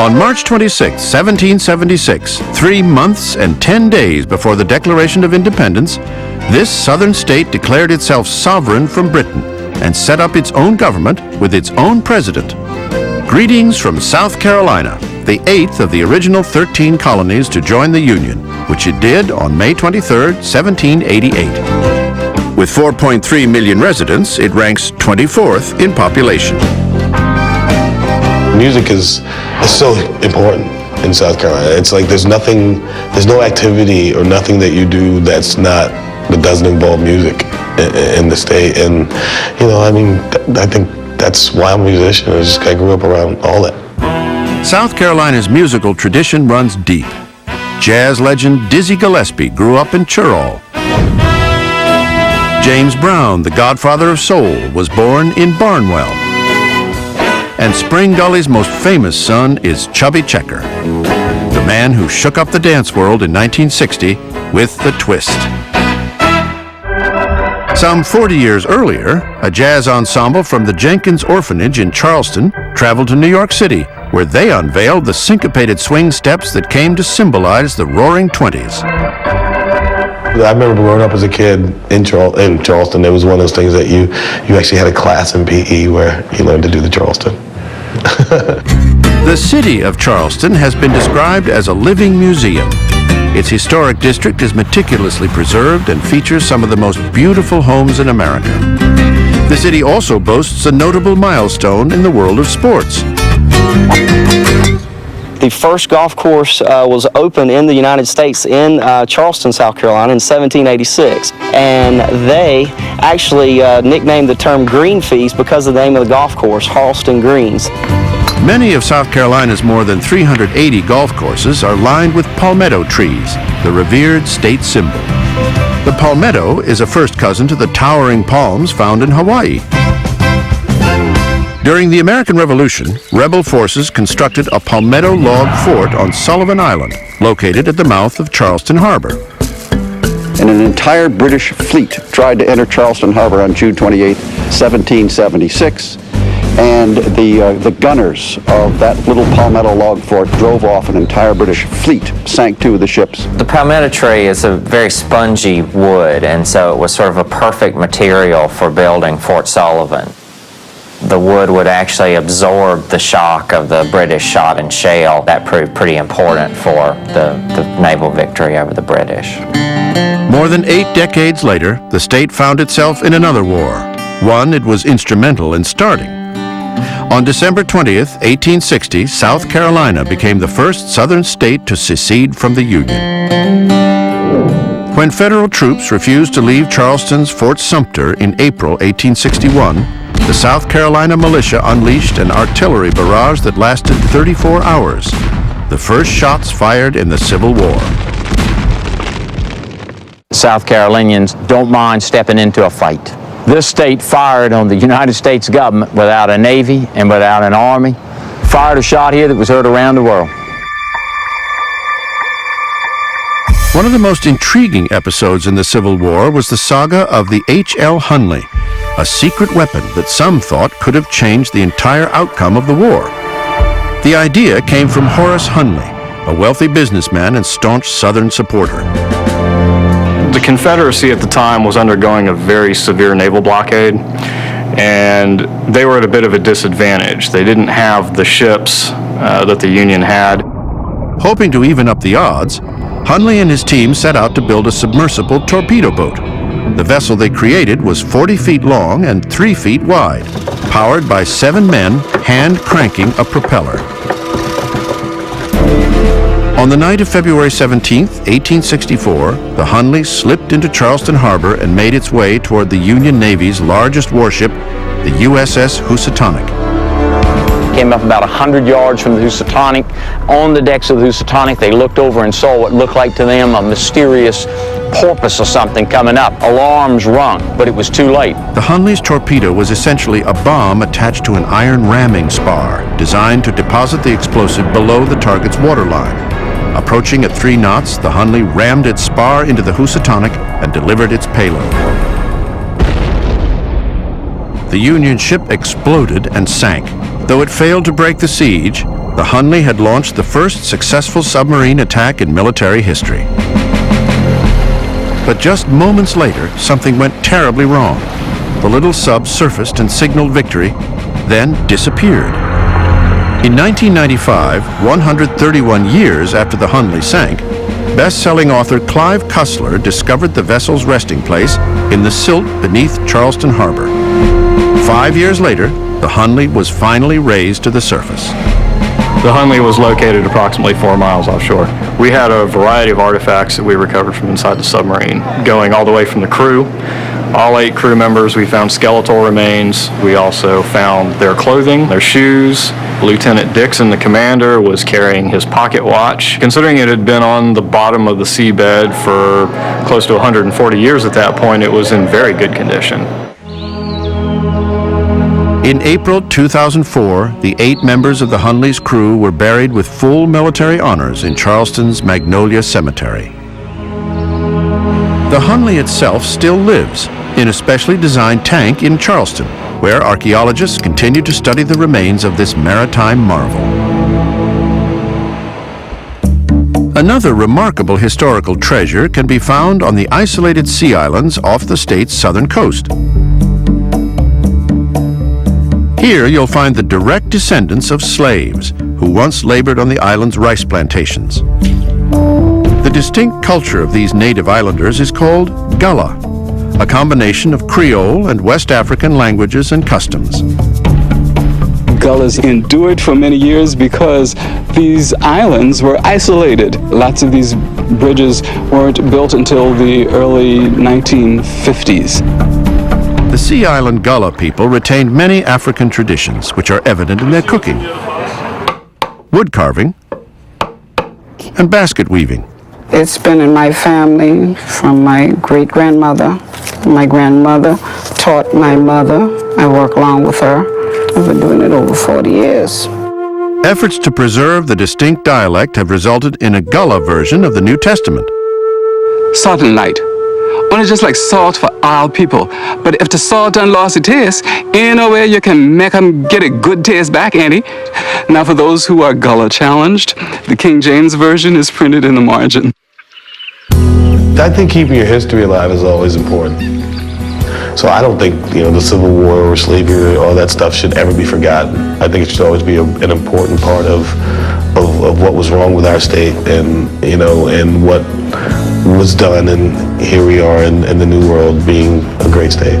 On March 26, 1776, 3 months and 10 days before the Declaration of Independence, this southern state declared itself sovereign from Britain and set up its own government with its own president. Greetings from South Carolina, the 8th of the original 13 colonies to join the Union, which it did on May 23, 1788. With 4.3 million residents, it ranks 24th in population. Music is so important in South Carolina. It's like there's no activity or nothing that you do that doesn't involve music in the state. And, I think that's why I'm a musician. I grew up around all that. South Carolina's musical tradition runs deep. Jazz legend Dizzy Gillespie grew up in Churall. James Brown, the godfather of soul, was born in Barnwell. And Spring Gully's most famous son is Chubby Checker, the man who shook up the dance world in 1960 with the twist. Some 40 years earlier, a jazz ensemble from the Jenkins Orphanage in Charleston traveled to New York City, where they unveiled the syncopated swing steps that came to symbolize the Roaring Twenties. I remember growing up as a kid in Charleston. It was one of those things that you actually had a class in PE where you learned to do the Charleston. The city of Charleston has been described as a living museum. Its historic district is meticulously preserved and features some of the most beautiful homes in America. The city also boasts a notable milestone in the world of sports. The first golf course was opened in the United States in Charleston, South Carolina in 1786. And they actually nicknamed the term green fees because of the name of the golf course, Harleston Greens. Many of South Carolina's more than 380 golf courses are lined with palmetto trees, the revered state symbol. The palmetto is a first cousin to the towering palms found in Hawaii. During the American Revolution, rebel forces constructed a palmetto log fort on Sullivan Island, located at the mouth of Charleston Harbor. And an entire British fleet tried to enter Charleston Harbor on June 28, 1776. And the gunners of that little palmetto log fort drove off an entire British fleet, sank 2 of the ships. The palmetto tree is a very spongy wood, and so it was sort of a perfect material for building Fort Sullivan. The wood would actually absorb the shock of the British shot and shell. That proved pretty important for the naval victory over the British. More than 8 decades later, the state found itself in another war, one it was instrumental in starting. On December 20th, 1860, South Carolina became the first southern state to secede from the Union. When federal troops refused to leave Charleston's Fort Sumter in April 1861, the South Carolina militia unleashed an artillery barrage that lasted 34 hours, the first shots fired in the Civil War. South Carolinians don't mind stepping into a fight. This state fired on the United States government without a Navy and without an Army, fired a shot here that was heard around the world. One of the most intriguing episodes in the Civil War was the saga of the H.L. Hunley, a secret weapon that some thought could have changed the entire outcome of the war. The idea came from Horace Hunley, a wealthy businessman and staunch Southern supporter. The Confederacy at the time was undergoing a very severe naval blockade, and they were at a bit of a disadvantage. They didn't have the ships that the Union had. Hoping to even up the odds, Hunley and his team set out to build a submersible torpedo boat. The vessel they created was 40 feet long and 3 feet wide, powered by 7 men hand cranking a propeller. On the night of February 17, 1864, the Hunley slipped into Charleston Harbor and made its way toward the Union Navy's largest warship, the USS Housatonic. Came up about 100 yards from the Housatonic. On the decks of the Housatonic, they looked over and saw what looked like to them a mysterious porpoise or something coming up. Alarms rung, but it was too late. The Hunley's torpedo was essentially a bomb attached to an iron ramming spar, designed to deposit the explosive below the target's waterline. Approaching at 3 knots, the Hunley rammed its spar into the Housatonic and delivered its payload. The Union ship exploded and sank. Though it failed to break the siege, the Hunley had launched the first successful submarine attack in military history. But just moments later, something went terribly wrong. The little sub surfaced and signaled victory, then disappeared. In 1995, 131 years after the Hunley sank, best-selling author Clive Cussler discovered the vessel's resting place in the silt beneath Charleston Harbor. 5 years later, the Hunley was finally raised to the surface. The Hunley was located approximately 4 miles offshore. We had a variety of artifacts that we recovered from inside the submarine, going all the way from the crew. All 8 crew members, we found skeletal remains. We also found their clothing, their shoes. Lieutenant Dixon, the commander, was carrying his pocket watch. Considering it had been on the bottom of the seabed for close to 140 years at that point, it was in very good condition. In April 2004, the 8 members of the Hunley's crew were buried with full military honors in Charleston's Magnolia Cemetery. The Hunley itself still lives in a specially designed tank in Charleston, where archaeologists continue to study the remains of this maritime marvel. Another remarkable historical treasure can be found on the isolated sea islands off the state's southern coast. Here you'll find the direct descendants of slaves who once labored on the island's rice plantations. The distinct culture of these native islanders is called Gullah, a combination of Creole and West African languages and customs. Gullahs endured for many years because these islands were isolated. Lots of these bridges weren't built until the early 1950s. The Sea Island Gullah people retained many African traditions, which are evident in their cooking, wood carving, and basket weaving. It's been in my family from my great-grandmother. My grandmother taught my mother. I work along with her. I've been doing it over 40 years. Efforts to preserve the distinct dialect have resulted in a Gullah version of the New Testament. Salt and light. Only just like salt for all people. But if the salt done lost its taste, ain't no way you can make them get a good taste back, Andy. Now for those who are Gullah challenged, the King James Version is printed in the margin. I think keeping your history alive is always important. So I don't think, the Civil War or slavery or all that stuff should ever be forgotten. I think it should always be an important part of what was wrong with our state and, and what was done, and here we are in the new world being a great state.